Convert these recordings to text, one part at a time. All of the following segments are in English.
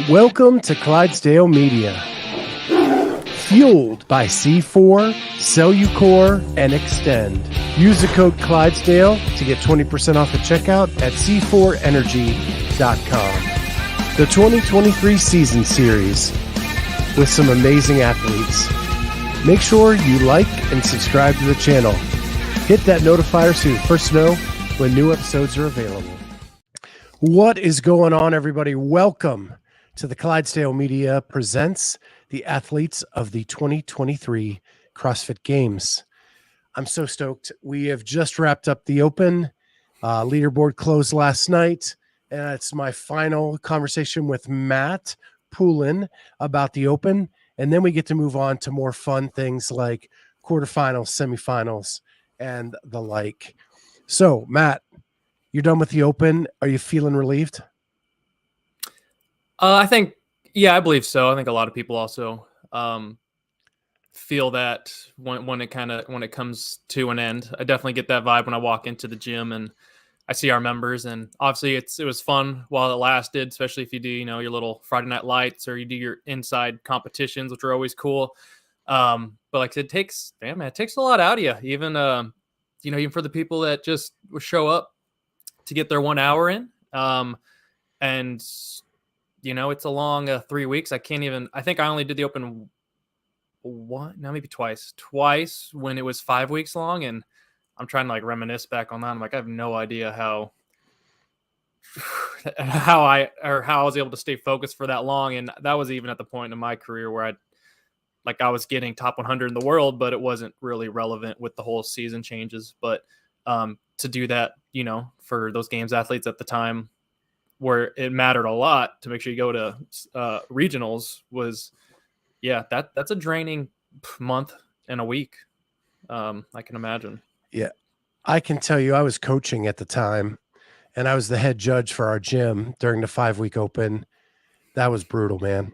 Welcome to Clydesdale Media. Fueled by C4, Cellucor, and Extend. Use the code Clydesdale to get 20% off at checkout at c4energy.com. The 2023 season series with some amazing athletes. Make sure you like and subscribe to the channel. Hit that notifier so you're first to know when new episodes are available. What is going on, everybody? Welcome to the Clydesdale Media presents the athletes of the 2023 CrossFit Games. I'm so stoked. We have just wrapped up the Open. Leaderboard closed last night, and it's my final conversation with Matt Poulin about the Open, and then we get to move on to more fun things like quarterfinals, semifinals, and the like. So, Matt, you're done with the Open. Are you feeling relieved? I believe so. I think a lot of people also feel that when it comes to an end. I definitely get that vibe when I walk into the gym and I see our members. And obviously, it was fun while it lasted, especially if you do your little Friday Night Lights or you do your inside competitions, which are always cool. But like it takes a lot out of you. Even even for the people that just show up to get their 1 hour in. And it's a long 3 weeks. I think I only did the Open twice when it was 5 weeks long. And I'm trying to reminisce back on that. I'm like, I have no idea how I was able to stay focused for that long. And that was even at the point in my career where I was getting top 100 in the world, but it wasn't really relevant with the whole season changes. But to do that, for those games athletes at the time where it mattered a lot to make sure you go to regionals was, that's a draining month and a week. I can imagine. Yeah, I can tell you I was coaching at the time and I was the head judge for our gym during the 5-week Open. That was brutal, man.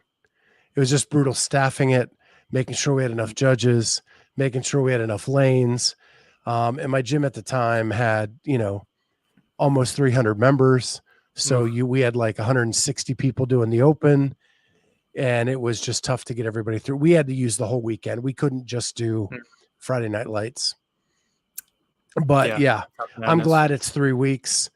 It was just brutal staffing it, making sure we had enough judges, making sure we had enough lanes. And my gym at the time had, almost 300 members. So we had 160 people doing the Open, and it was just tough to get everybody through. We had to use the whole weekend. We couldn't just do Friday Night Lights. But I'm glad it's 3 weeks,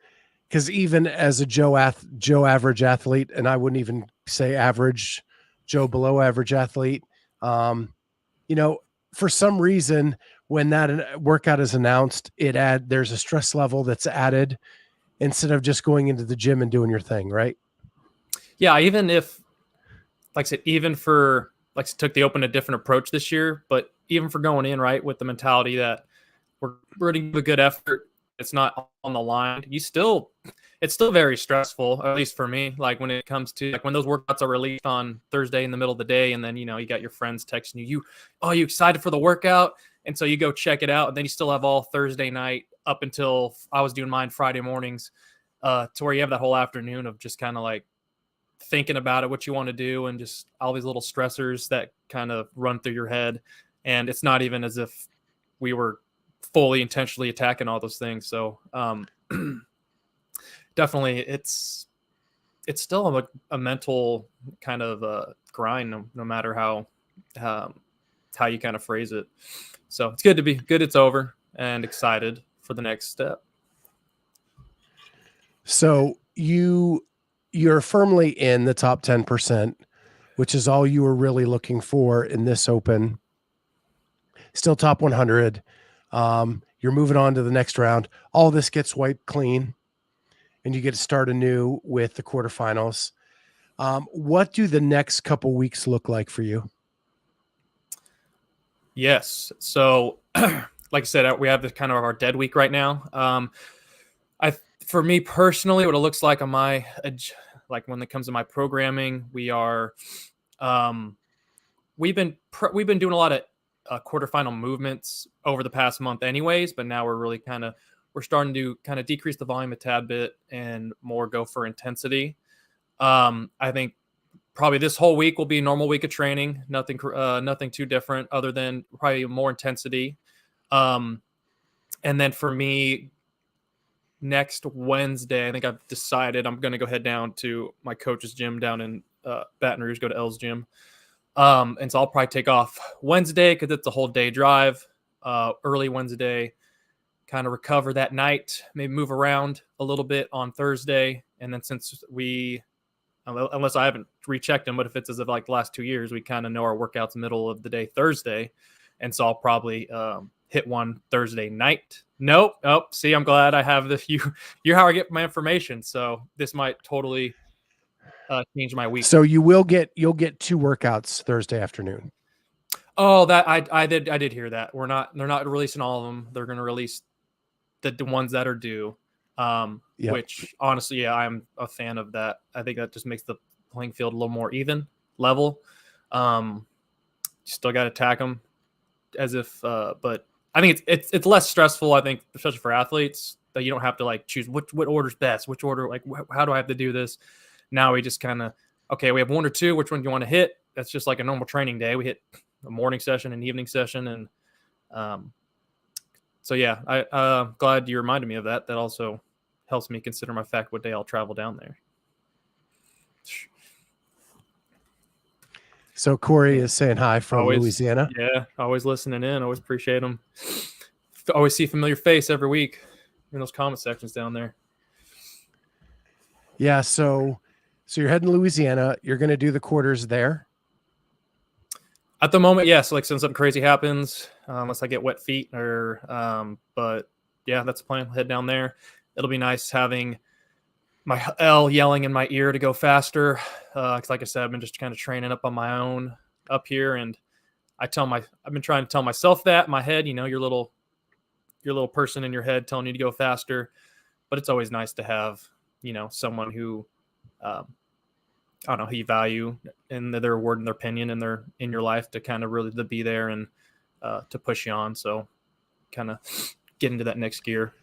because even as a Joe average athlete, and I wouldn't even say average, Joe below average athlete, for some reason, when that workout is announced, there's a stress level that's added instead of just going into the gym and doing your thing, right? Yeah, even if, like I said, took the Open a different approach this year, but even for going in, right, with the mentality that we're going to give a good effort, it's not on the line, it's still very stressful, at least for me, when it comes to when those workouts are released on Thursday in the middle of the day, and then, you got your friends texting you excited for the workout? And so you go check it out, and then you still have all Thursday night up until I was doing mine Friday mornings, to where you have that whole afternoon of just kind of thinking about it, what you want to do, and just all these little stressors that kind of run through your head. And it's not even as if we were fully intentionally attacking all those things. So definitely it's still a mental kind of grind, no matter how you kind of phrase it. So it's good it's over, and excited for the next step. So you're firmly in the top 10%, which is all you were really looking for in this Open. Still top 100. You're moving on to the next round. All this gets wiped clean, and you get to start anew with the quarterfinals. What do the next couple weeks look like for you? Yes. So, like I said, we have this kind of our dead week right now. For me personally, what it looks like on my, when it comes to my programming, we are, we've been doing a lot of quarterfinal movements over the past month anyways, but now we're starting to kind of decrease the volume a tad bit and more go for intensity. I think probably this whole week will be a normal week of training. Nothing too different other than probably more intensity. And then for me, next Wednesday, I think I've decided I'm going to go head down to my coach's gym down in Baton Rouge, go to L's gym. And so I'll probably take off Wednesday because it's a whole day drive. Early Wednesday, kind of recover that night, maybe move around a little bit on Thursday. And then since unless I haven't rechecked them, but if it's as of like the last 2 years, we kind of know our workouts middle of the day Thursday. And so I'll probably hit one Thursday night. Nope. Oh, see, I'm glad I have this. You're how I get my information. So this might totally change my week. So you'll get 2 workouts Thursday afternoon. Oh, that I did hear that. They're not releasing all of them. They're going to release the ones that are due. Which honestly, yeah, I'm a fan of that. I think that just makes the playing field a little more even, level. Still got to attack them as if, but I think it's less stressful. I think, especially for athletes, that you don't have to like choose what order's best, which order, like how do I have to do this? Now we just kind of, okay, we have 1 or 2. Which one do you want to hit? That's just like a normal training day. We hit a morning session and evening session, and so yeah, I'm glad you reminded me of that. That also helps me consider my fact what day I'll travel down there. So Corey is saying hi from always, Louisiana. Yeah, always listening in. Always appreciate them. Always see a familiar face every week in those comment sections down there. Yeah, so you're heading to Louisiana. You're going to do the quarters there? At the moment, yes. Like, since something crazy happens, unless I get wet feet or, but yeah, that's the plan. I'll head down there. It'll be nice having my L yelling in my ear to go faster. Cause like I said, I've been just kind of training up on my own up here. And I've been trying to tell myself that in my head, your little person in your head telling you to go faster, but it's always nice to have, someone who, I don't know, who you value in their word and their opinion and their in your life to kind of really to be there and to push you on. So kind of get into that next gear.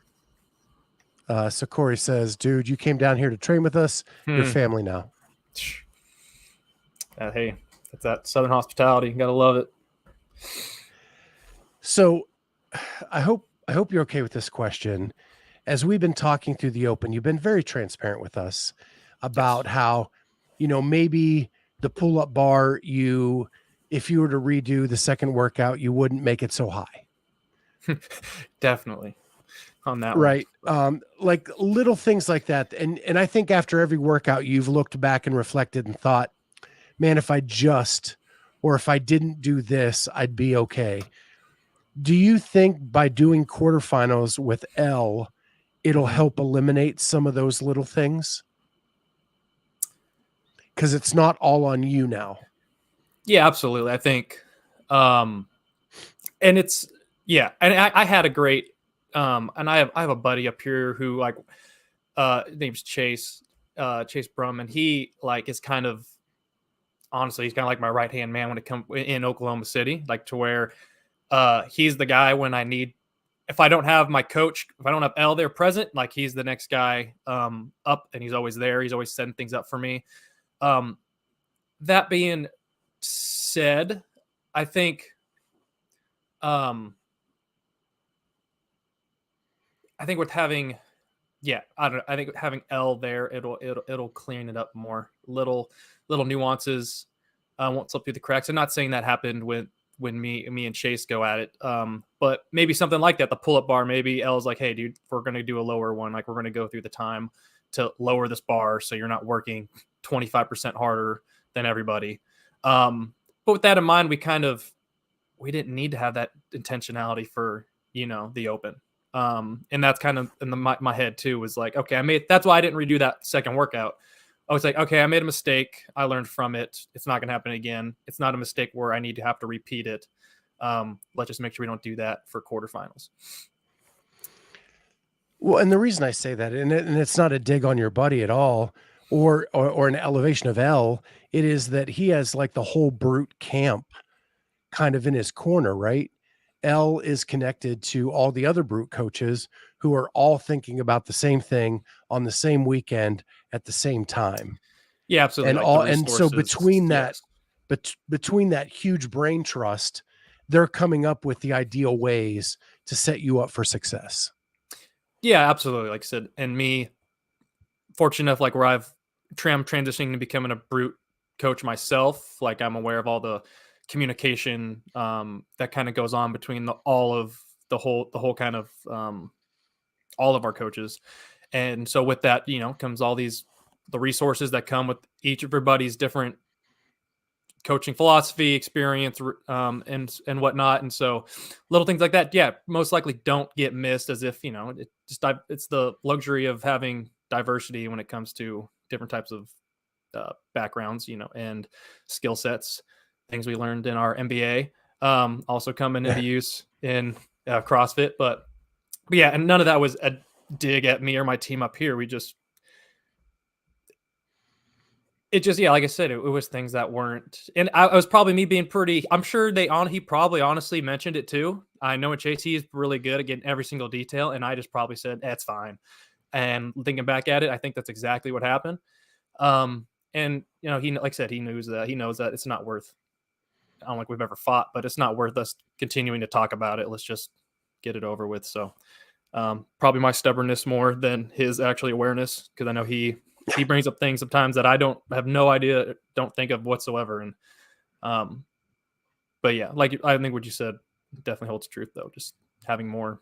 So Corey says, dude, you came down here to train with us. You're family now. Hey, that's that Southern hospitality. You got to love it. So I hope you're okay with this question. As we've been talking through the open, you've been very transparent with us about how, maybe the pull-up bar, if you were to redo the second workout, you wouldn't make it so high. Definitely on that right one. Like little things like that. And I think after every workout, you've looked back and reflected and thought, man, if I didn't do this, I'd be okay. Do you think by doing quarterfinals with L, it'll help eliminate some of those little things? Because it's not all on you now. Yeah, absolutely. I think, and it's, yeah. And I had a great, and I have a buddy up here who like, his name's Chase Brum. And he like is kind of, honestly, he's kind of like my right-hand man when it comes in Oklahoma City, like to where he's the guy when I need, if I don't have my coach, if I don't have L there present, like he's the next guy up and he's always there. He's always setting things up for me. That being said, I think with having, I think having L there, it'll clean it up more. Little nuances won't slip through the cracks. I'm not saying that happened when me and Chase go at it. But maybe something like that, the pull-up bar, maybe L's like, hey, dude, we're going to do a lower one. Like, we're going to go through the time to lower this bar so you're not working 25% harder than everybody. But with that in mind, we didn't need to have that intentionality for, the open. And that's kind of in my head too, was like, okay, that's why I didn't redo that second workout. I was like, okay, I made a mistake. I learned from it. It's not going to happen again. It's not a mistake where I need to have to repeat it. Let's just make sure we don't do that for quarterfinals. Well, and the reason I say that, and it's not a dig on your buddy at all, or an elevation of L, it is that he has like the whole brute camp kind of in his corner, right? L is connected to all the other brute coaches who are all thinking about the same thing on the same weekend at the same time. Yeah, absolutely. And so between that, between that huge brain trust, they're coming up with the ideal ways to set you up for success. Yeah, absolutely. Like I said, and me, fortunate enough, like where I'm transitioning to becoming a brute coach myself. Like I'm aware of all the communication that kind of goes on between the whole kind of all of our coaches. And so with that, comes all the resources that come with each of everybody's different coaching philosophy, experience, and whatnot. And so little things like that, yeah, most likely don't get missed, as if, it's the luxury of having diversity when it comes to different types of backgrounds, and skill sets. Things we learned in our MBA also coming into use in CrossFit. But yeah, and none of that was a dig at me or my team up here. Yeah, like I said, it was things that weren't, and I was probably me being pretty. I'm sure he probably honestly mentioned it too. I know Chase, he is really good at getting every single detail, and I just probably said that's fine. And thinking back at it, I think that's exactly what happened. And he, like I said, he knows that it's not worth. I don't think we've ever fought, but it's not worth us continuing to talk about it. Let's just get it over with. So, probably my stubbornness more than his actually awareness, because I know he brings up things sometimes that I have no idea, don't think of whatsoever. And, but yeah, like I think what you said definitely holds truth though. Just having more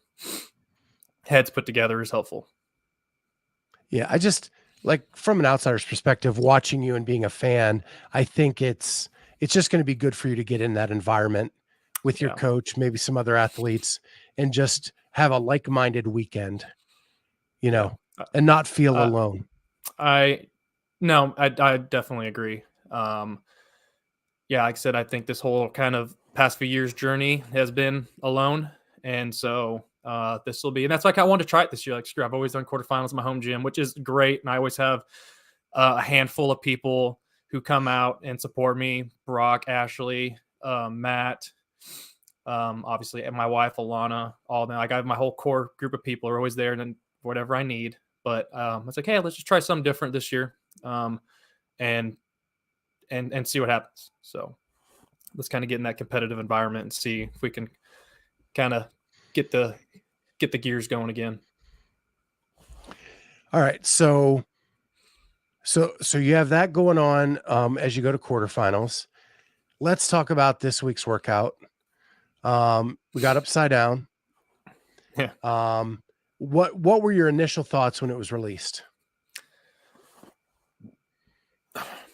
heads put together is helpful. Yeah. I just, like, from an outsider's perspective, watching you and being a fan, I think it's just going to be good for you to get in that environment with your coach, maybe some other athletes, and just have a like-minded weekend, and not feel alone. I definitely agree. Yeah, like I said, I think this whole kind of past few years journey has been alone. And so this will be, and that's like, I wanted to try it this year. Like, screw, I've always done quarterfinals in my home gym, which is great. And I always have a handful of people who come out and support me: Brock, Ashley, Matt, obviously, and my wife, Alana, all that. Like, I have my whole core group of people are always there, and then whatever I need. But it's like, hey, let's just try something different this year. And see what happens. So let's kind of get in that competitive environment and see if we can kind of get the gears going again. All right. So you have that going on as you go to quarterfinals. Let's talk about this week's workout. We got upside down. Yeah. What were your initial thoughts when it was released?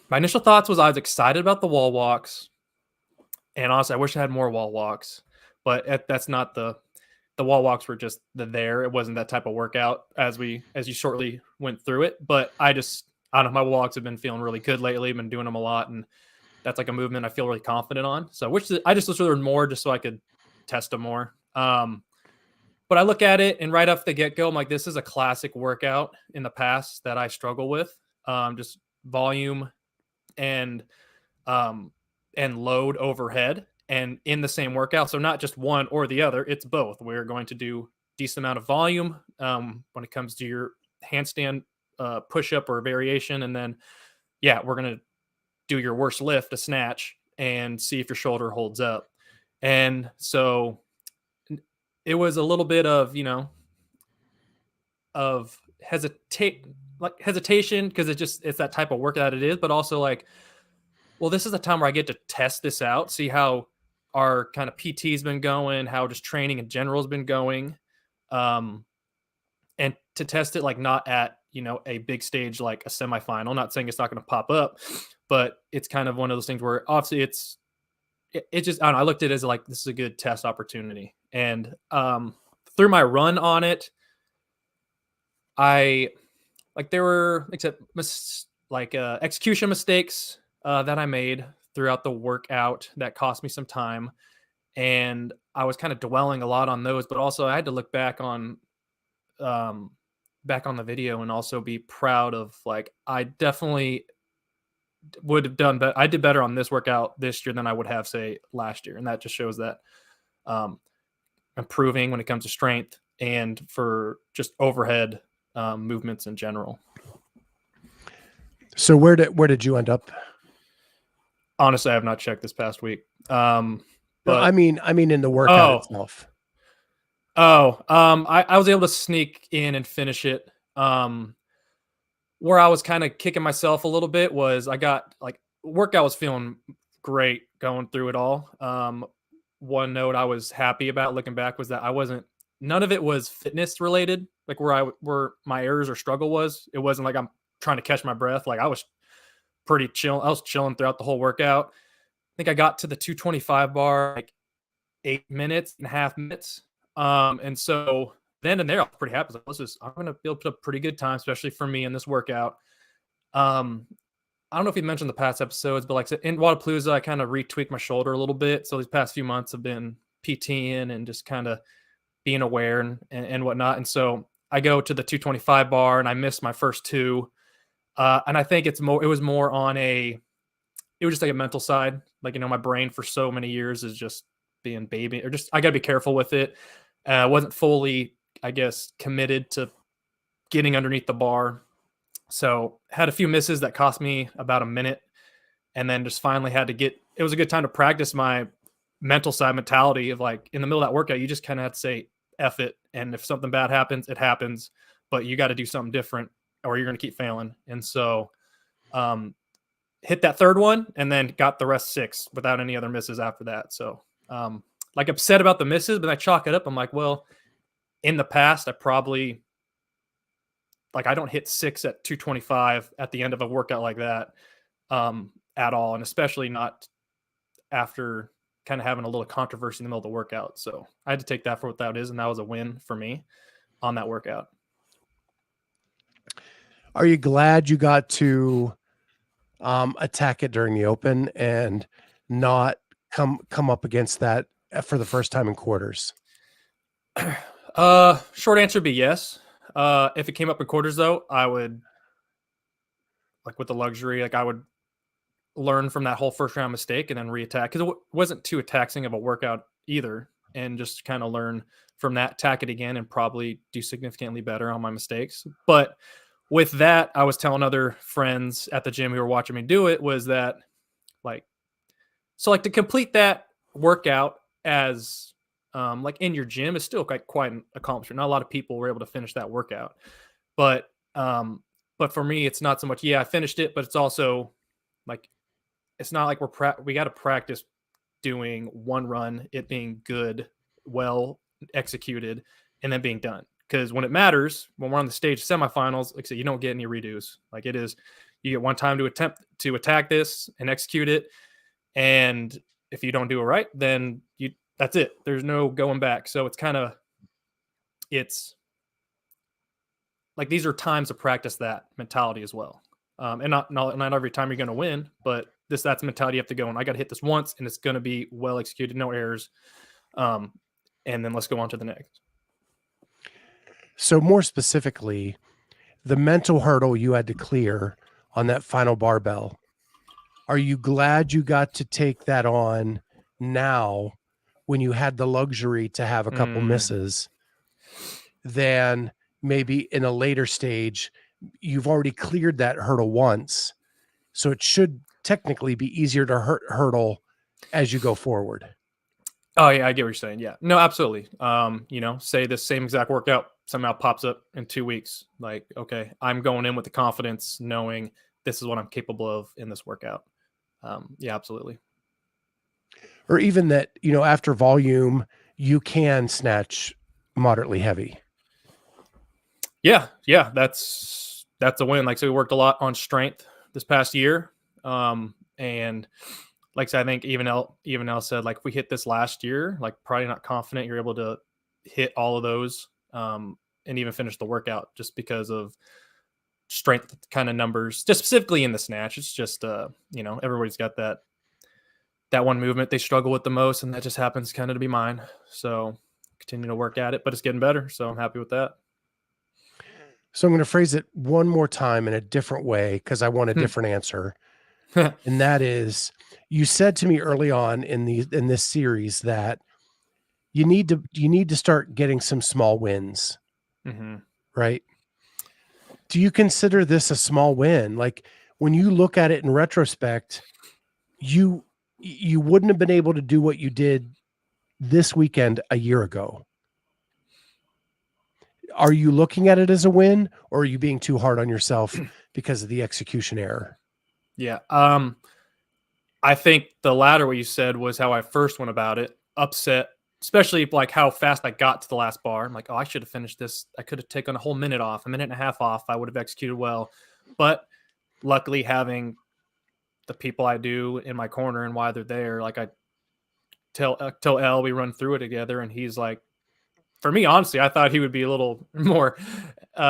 My initial thoughts was I was excited about the wall walks, and honestly, I wish I had more wall walks, but that's not the wall walks were just there. It wasn't that type of workout as you shortly went through it. But I don't know. My walks have been feeling really good lately. I've been doing them a lot, and that's like a movement I feel really confident on. So I just wish there were more, just so I could test them more. But I look at it, and right off the get go, I'm like, this is a classic workout in the past that I struggle with. Just volume and load overhead and in the same workout. So not just one or the other, it's both. We're going to do decent amount of volume when it comes to your handstand push-up or variation. And then, we're going to do your worst lift, a snatch, and see if your shoulder holds up. And so it was a little bit of, of hesitation, because it's that type of workout it is, but also like, well, this is the time where I get to test this out, see how our kind of PT's been going, how just training in general has been going. And to test it, like, not at, a big stage, like a semifinal, not saying it's not going to pop up, but it's kind of one of those things where obviously it just, I don't know, I looked at it as like, this is a good test opportunity. And through my run on it, there were execution mistakes that I made throughout the workout that cost me some time. And I was kind of dwelling a lot on those, but also I had to look back on the video and also be proud of, like, I definitely would have done better. I did better on this workout this year than I would have, say, last year. And that just shows that improving when it comes to strength and for just overhead movements in general. So where did you end up? Honestly, I have not checked this past week. But I mean in the workout itself. I was able to sneak in and finish it. Where I was kind of kicking myself a little bit was I got, like, workout was feeling great going through it all. One note I was happy about looking back was that none of it was fitness related, like where my errors or struggle was. It wasn't like I'm trying to catch my breath. Like I was pretty chill. I was chilling throughout the whole workout. I think I got to the 225 bar like 8.5 minutes. And so then and there, I was pretty happy. I'm going to be able to put up pretty good time, especially for me in this workout. I don't know if you mentioned the past episodes, but like in Wadapalooza, I kind of retweaked my shoulder a little bit. So these past few months have been PTing and just kind of being aware and whatnot. And so I go to the 225 bar and I missed my first two. And I think it was more on it was just like a mental side. Like, my brain for so many years is just being baby, or just, I got to be careful with it. I wasn't fully, I guess, committed to getting underneath the bar. So had a few misses that cost me about a minute, and then just finally had to it was a good time to practice my mental side mentality of like in the middle of that workout, you just kind of have to say, F it. And if something bad happens, it happens, but you got to do something different or you're going to keep failing. And so, hit that third one and then got the rest 6 without any other misses after that. So, like upset about the misses, but I chalk it up. I'm like, well, in the past, I don't hit 6 at 225 at the end of a workout like that at all. And especially not after kind of having a little controversy in the middle of the workout. So I had to take that for what that is. And that was a win for me on that workout. Are you glad you got to attack it during the open and not come up against that for the first time in quarters? Short answer would be yes. If it came up in quarters, though, I would, like with the luxury, like I would learn from that whole first round mistake and then reattack, because it wasn't too taxing of a workout either, and just kind of learn from that, attack it again, and probably do significantly better on my mistakes. But with that, I was telling other friends at the gym who were watching me do it was that to complete that workout as like in your gym is still quite an accomplishment. Not a lot of people were able to finish that workout, but for me, it's not so much, I finished it, but it's also like, it's not like we got to practice doing one run, it being good, well executed, and then being done. Because when it matters, when we're on the stage semifinals, like I said, you don't get any redos. Like it is, you get one time to attempt to attack this and execute it. And if you don't do it right, then that's it. There's no going back. So it's like, these are times to practice that mentality as well. And not every time you're going to win, but that's the mentality you have to go. And I got to hit this once and it's going to be well executed, no errors. And then let's go on to the next. So more specifically, the mental hurdle you had to clear on that final barbell, are you glad you got to take that on now when you had the luxury to have a couple misses than maybe in a later stage? You've already cleared that hurdle once, so it should technically be easier to hurdle as you go forward. Oh yeah, I get what you're saying. Yeah, no, absolutely. Say this same exact workout somehow pops up in 2 weeks. Like, okay, I'm going in with the confidence knowing this is what I'm capable of in this workout. Yeah, absolutely. Or even that, after volume, you can snatch moderately heavy. Yeah, that's a win. Like, so we worked a lot on strength this past year, and like I said, I think even El said, like, if we hit this last year, like, probably not confident you're able to hit all of those and even finish the workout, just because of strength kind of numbers, just specifically in the snatch. It's just everybody's got that one movement they struggle with the most, and that just happens kind of to be mine. So continue to work at it, but it's getting better, so I'm happy with that. So I'm going to phrase it one more time in a different way, because I want a different answer. And that is, you said to me early on in this series that you need to start getting some small wins, right? Do you consider this a small win? Like, when you look at it in retrospect, you wouldn't have been able to do what you did this weekend a year ago. Are you looking at it as a win, or are you being too hard on yourself because of the execution error? Yeah. I think the latter, what you said, was how I first went about it. Upset, especially like how fast I got to the last bar. I'm like, oh, I should have finished this. I could have taken a whole minute off, a minute and a half off. I would have executed well. But luckily, having the people I do in my corner and why they're there, like I tell L, we run through it together, and he's like, for me, honestly, I thought he would be a little more.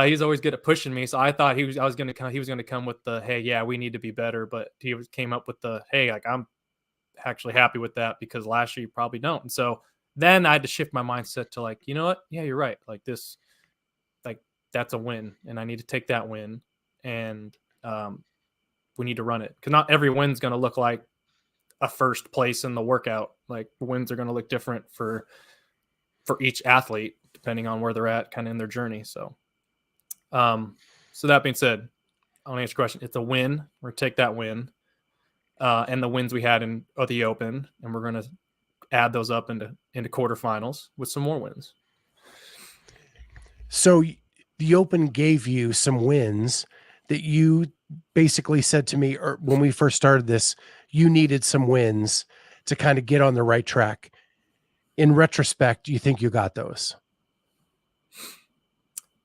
He's always good at pushing me, so I thought he was going to come with the, hey, yeah, we need to be better. But came up with the, hey, like I'm actually happy with that because last year you probably don't. And so then I had to shift my mindset to like, you know what? Yeah, you're right. Like this, like that's a win, and I need to take that win, and we need to run it because not every win's going to look like a first place in the workout. Like wins are going to look different for each athlete depending on where they're at kind of in their journey. So that being said, I want to answer your question. It's a win. We're going to take that win and the wins we had in the Open, and we're going to add those up into quarterfinals with some more wins. So the Open gave you some wins that you basically said to me, or when we first started this, you needed some wins to kind of get on the right track. In retrospect, you think you got those?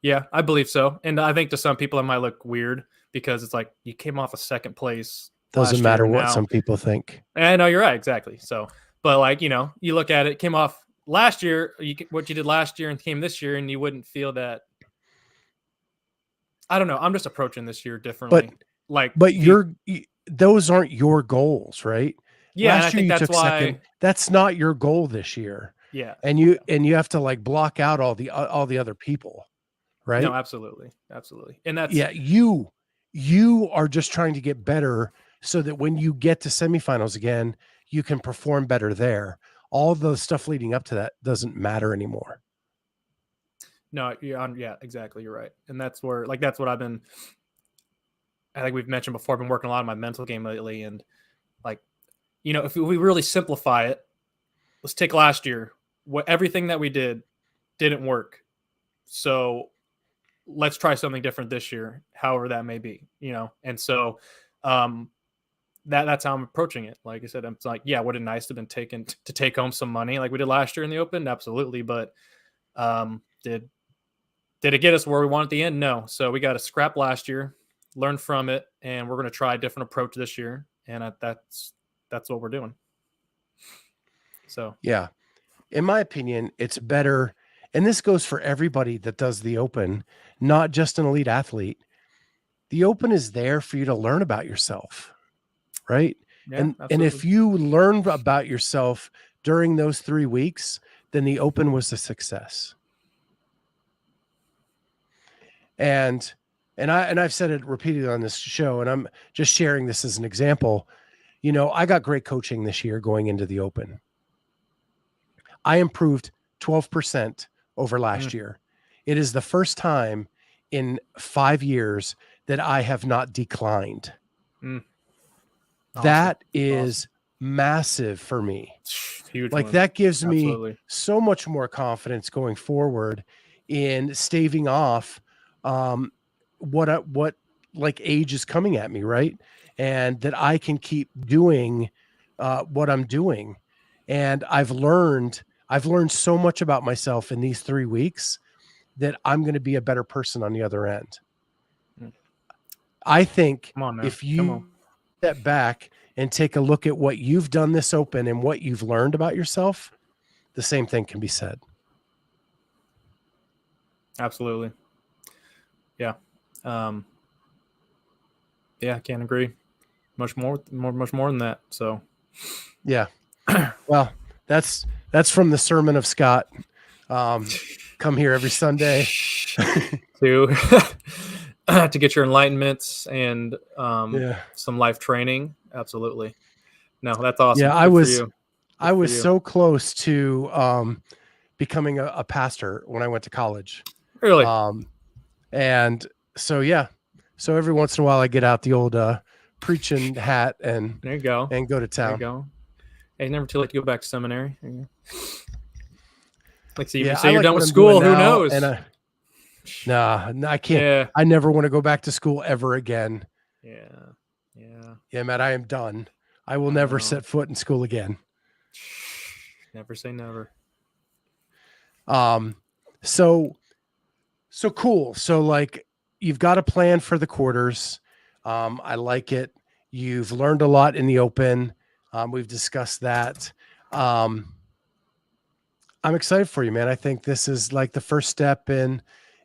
Yeah, I believe so. And I think to some people it might look weird because it's like you came off a second place. Doesn't matter what some people think. I know you're right. Exactly. So, but like, you know, you look at it, came off last year, what you did last year and came this year, and you wouldn't feel that. I don't know. I'm just approaching this year differently. But those aren't your goals, right? Yeah, last year I think that's why second. That's not your goal this year. Yeah, and you have to like block out all the other people, right? No, absolutely, and that's you are just trying to get better so that when you get to semifinals again, you can perform better there. All the stuff leading up to that doesn't matter anymore. No, yeah, exactly. You're right, and that's where that's what I've been. I think we've mentioned before. I've been working a lot on my mental game lately, and if we really simplify it, let's take last year. Everything that we did didn't work. So let's try something different this year, however that may be, And so that's how I'm approaching it. Like I said, I'm like, yeah, would it nice to have been to take home some money like we did last year in the Open? Absolutely. But did it get us where we want at the end? No. So we got to scrap last year, learn from it, and we're going to try a different approach this year. And that's what we're doing. So, yeah, in my opinion, it's better. And this goes for everybody that does the Open, not just an elite athlete. The Open is there for you to learn about yourself, right? Yeah, and if you learn about yourself during those 3 weeks, then the Open was a success. And I've said it repeatedly on this show, and I'm just sharing this as an example. I got great coaching this year going into the Open. I improved 12% over last year. It is the first time in 5 years that I have not declined. Awesome. That is massive for me. Huge. That gives me so much more confidence going forward in staving off what age is coming at me, right? And that I can keep doing what I'm doing. And I've learned so much about myself in these 3 weeks that I'm going to be a better person on the other end. I think if you step back and take a look at what you've done this Open and what you've learned about yourself, the same thing can be said. Absolutely. Yeah. Yeah, I can't agree much more than that. So, yeah. Well, that's from the sermon of Scott. Come here every Sunday to get your enlightenments and some life training. Absolutely. No, that's awesome. Yeah, I was so close to becoming a pastor when I went to college. Really? And so, yeah. So every once in a while I get out the old preaching hat and there you go. And go to town. There you go. Hey, never too late to go back to seminary. So you're done with school. Who knows? And I can't. Yeah. I never want to go back to school ever again. Yeah. Yeah, Matt, I am done. I will never set foot in school again. Never say never. So cool. So like you've got a plan for the quarters. I like it. You've learned a lot in the open. We've discussed that. I'm excited for you, man. I think this is like the first step in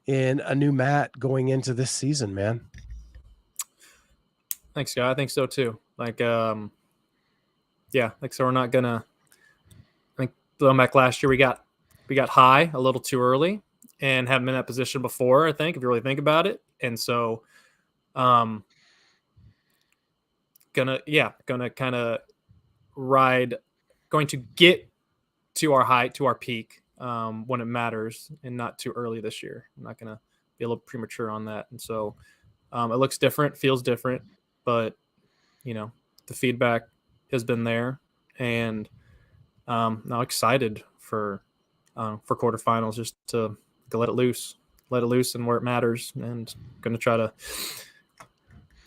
a new mat going into this season, man. Thanks, guy. I think so too. Like, yeah, like so we're not gonna. I think going back last year, we got high a little too early and haven't been in that position before. I think if you really think about it, and so, gonna kind of ride, going to get to our height, to our peak when it matters, and not too early this year. I'm not gonna be a little premature on that, and so it looks different, feels different, but the feedback has been there, and now excited for quarterfinals, just to let it loose and where it matters, and going to try to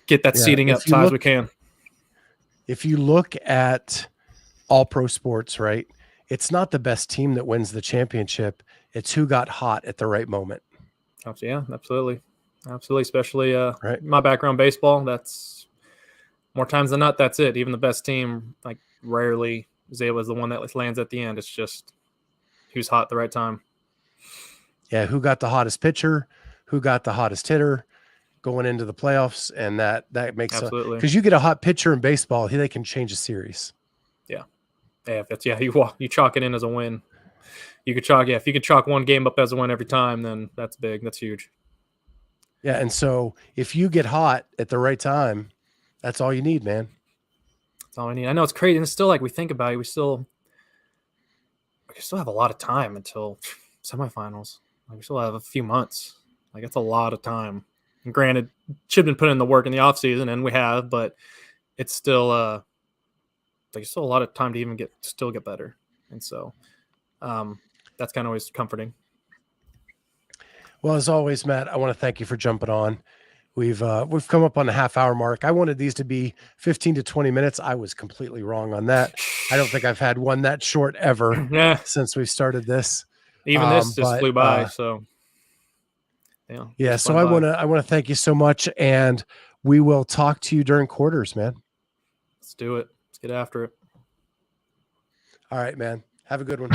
get that seating up as high as we can. If you look at all pro sports, right, it's not the best team that wins the championship. It's who got hot at the right moment. Yeah, absolutely. Especially right. My background, baseball, that's more times than not, that's it. Even the best team, like, rarely is the one that lands at the end. It's just who's hot at the right time. Yeah, who got the hottest pitcher, who got the hottest hitter going into the playoffs, and that makes absolutely, because you get a hot pitcher in baseball, they can change a series. Yeah, if that's you chalk it in as a win. You could chalk if you could chalk one game up as a win every time, then that's big. That's huge. Yeah, and so if you get hot at the right time, that's all you need, man. That's all I need. I know it's crazy, and it's still, like, we think about it, we still have a lot of time until semifinals. Like, we still have a few months. Like, that's a lot of time. And granted, should have been putting in the work in the off season, and we have, but it's still there's still a lot of time to even get better. And so that's kind of always comforting. Well, as always, Matt, I want to thank you for jumping on. We've come up on the half-hour mark. I wanted these to be 15 to 20 minutes. I was completely wrong on that. I don't think I've had one that short ever since we started this. Even this just flew by. So yeah. So I want to thank you so much, and we will talk to you during quarters, man. Let's do it. Let's get after it. All right, man. Have a good one.